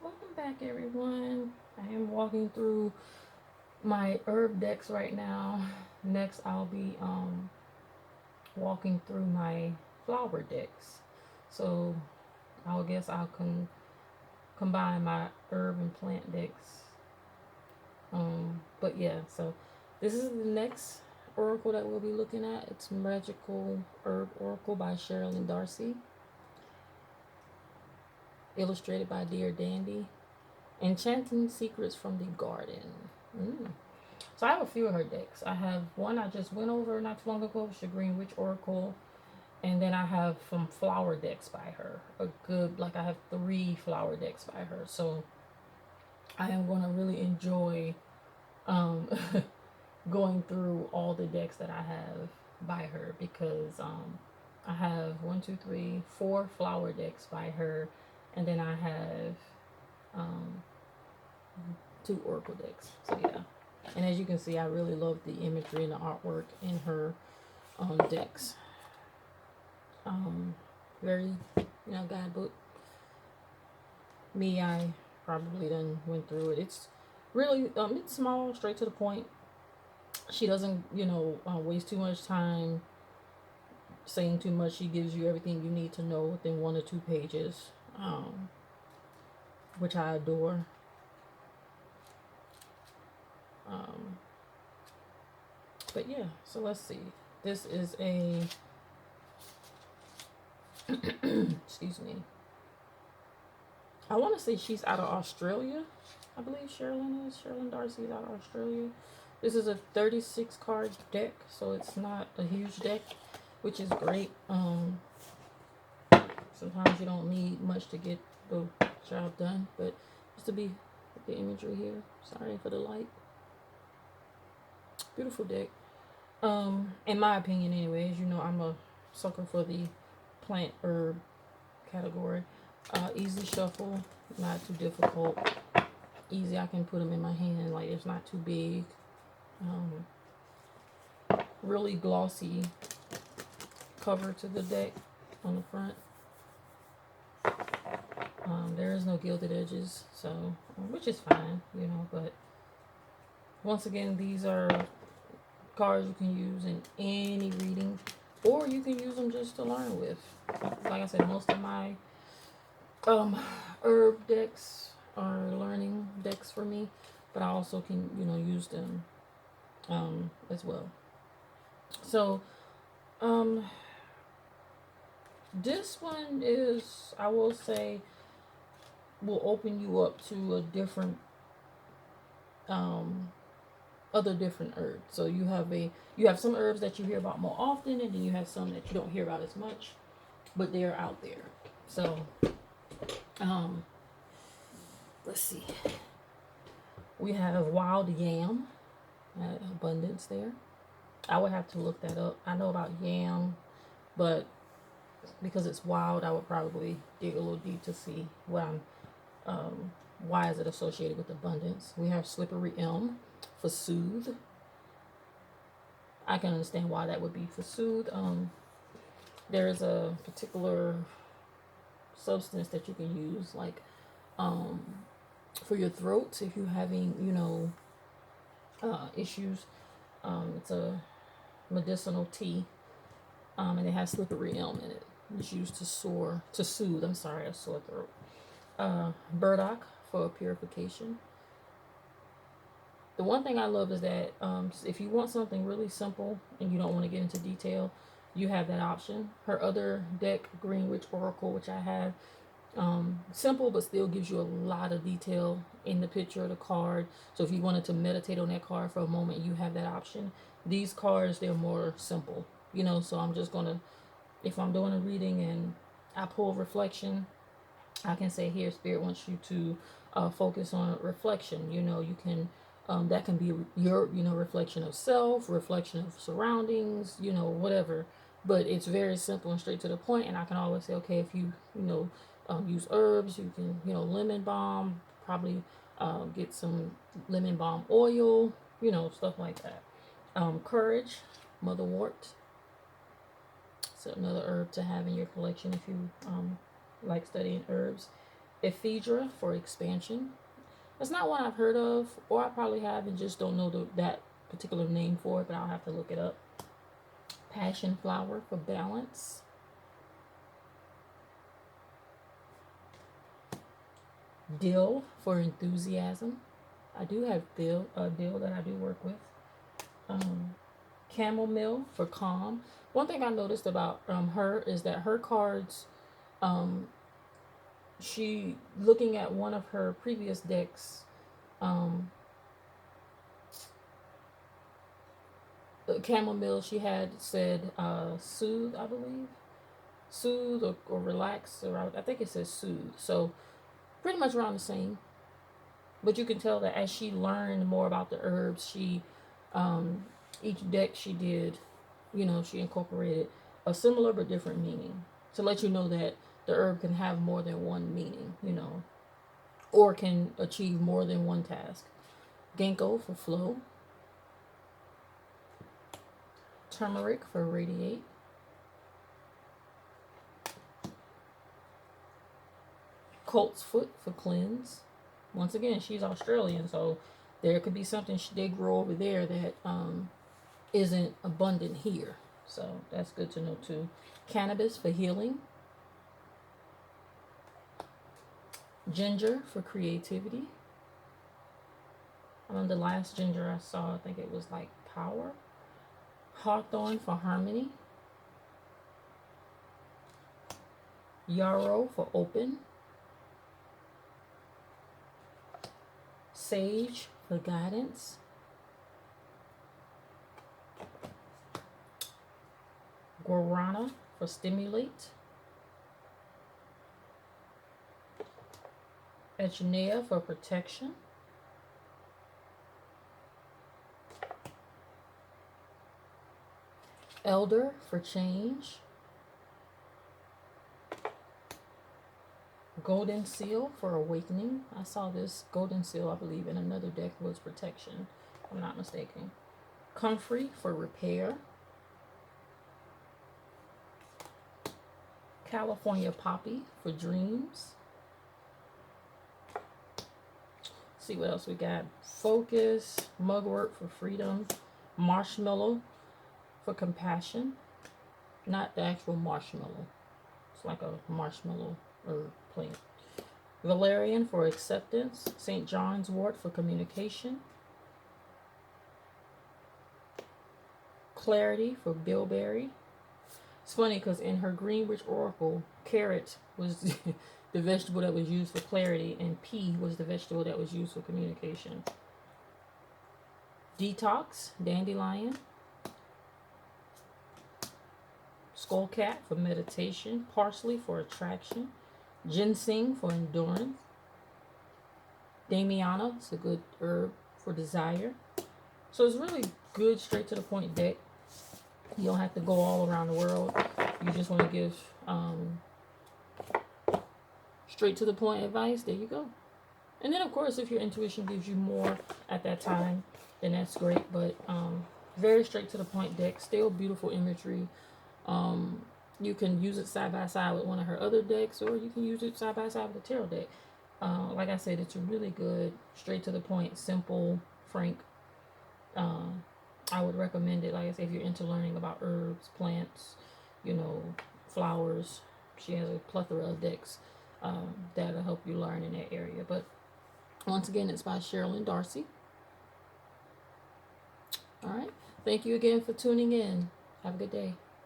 Welcome back, everyone. I am walking through my herb decks right now. Next, I'll be walking through my flower decks. So, I guess I'll combine my herb and plant decks. But yeah, so this is the next oracle that we'll be looking at. It's Magical Herb Oracle by Cheralyn Darcey, illustrated by Dear Dandy. Enchanting Secrets from the Garden. Mm. So I have a few of her decks. I have one I just went over not too long ago, which is the Green Witch Oracle, and then I have some flower decks by her. I have three flower decks by her. So I am going to really enjoy um, going through all the decks that I have by her because I have one, two, three, four flower decks by her, and then I have um, two oracle decks. So yeah. And as you can see, I really love the imagery and the artwork in her decks. Um, Very, guidebook. Me, I probably done went through it. It's really, it's small, straight to the point. She doesn't, waste too much time saying too much. She gives you everything you need to know within 1 or 2 pages, which I adore. Um, but yeah, so let's see. This is a, excuse me, I want to say she's out of Australia. I believe Cheralyn is. Cheralyn Darcey is out of Australia. This is a 36 card deck, so it's not a huge deck, which is great. Sometimes you don't need much to get the job done, but just to be with the imagery here. Sorry for the light. Beautiful deck. In my opinion, anyways, I'm a sucker for the plant herb category. Easy shuffle, not too difficult. Easy, I can put them in my hand, like it's not too big. Um, Really glossy cover to the deck on the front. There is no gilded edges, so which is fine, but once again, these are cards you can use in any reading, or you can use them just to learn with. Like I said, most of my herb decks are learning decks for me, but I also can use them as well. So this one is, I will say, will open you up to a different um other different herbs. So you have some herbs that you hear about more often, and then you have some that you don't hear about as much, but they're out there. So um let's see. We have wild yam, abundance there. I would have to look that up. I know about yam, but because it's wild, I would probably dig a little deep to see why is it associated with abundance. We have slippery elm for soothe. I can understand why that would be for soothe. There is a particular substance that you can use, like um, for your throat if you're having, issues. It's a medicinal tea, and it has slippery elm in it. It's used to soothe. I'm sorry, a sore throat. Burdock for purification. The one thing I love is that if you want something really simple and you don't want to get into detail, you have that option. Her other deck, Green Witch Oracle, which I have, simple but still gives you a lot of detail in the picture of the card. So if you wanted to meditate on that card for a moment, you have that option. These cards, they're more simple, so I'm just gonna, if I'm doing a reading and I pull reflection, I can say here, Spirit wants you to focus on reflection. You can, that can be your, reflection of self, reflection of surroundings, whatever. But it's very simple and straight to the point. And I can always say, okay, if use herbs, you can, lemon balm, probably get some lemon balm oil, stuff like that. Courage, motherwort. So another herb to have in your collection if you like studying herbs. Ephedra for expansion. That's not one I've heard of, or I probably have and just don't know that particular name for it, but I'll have to look it up. Passion flower for balance. Dill for enthusiasm. I do have dill that I do work with. Chamomile for calm. One thing I noticed about her is that her cards, um, she looking at one of her previous decks, um, chamomile, she had said soothe, I believe, soothe or relax, or I think it says soothe. So pretty much around the same. But you can tell that as she learned more about the herbs, she um, each deck she did, she incorporated a similar but different meaning to let you know that the herb can have more than one meaning, or can achieve more than one task. Ginkgo for flow. Turmeric for radiate. Colt's foot for cleanse. Once again, she's Australian, so there could be something they grow over there that isn't abundant here. So that's good to know too. Cannabis for healing. Ginger for creativity. The last ginger I saw, I think it was like power. Hawthorn for harmony. Yarrow for open. Sage for guidance. Guarana for stimulate. Echinacea for protection. Elder for change. Golden seal for awakening. I saw this golden seal, I believe, in another deck was protection, if I'm not mistaken. Comfrey for repair. California poppy for dreams. Let's see what else we got. Focus, mugwort for freedom. Marshmallow for compassion. Not the actual marshmallow. It's like a marshmallow or plant. Valerian for acceptance. St. John's wort for communication. Clarity for bilberry. It's funny because in her Greenwich Oracle, carrot was the vegetable that was used for clarity, and pea was the vegetable that was used for communication. Detox, dandelion. Skullcat for meditation. Parsley for attraction. Ginseng for endurance. Damiana, it's a good herb for desire. So it's really good, straight to the point deck. You don't have to go all around the world. You just want to give straight to the point advice. There you go. And then, of course, if your intuition gives you more at that time, then that's great. But very straight to the point deck. Still beautiful imagery. You can use it side by side with one of her other decks, or you can use it side by side with the tarot deck. Like I said, it's a really good, straight to the point, simple, frank. I would recommend it. Like I said, if you're into learning about herbs, plants, flowers, she has a plethora of decks that'll help you learn in that area. But once again, it's by Cheralyn Darcey. All right. Thank you again for tuning in. Have a good day.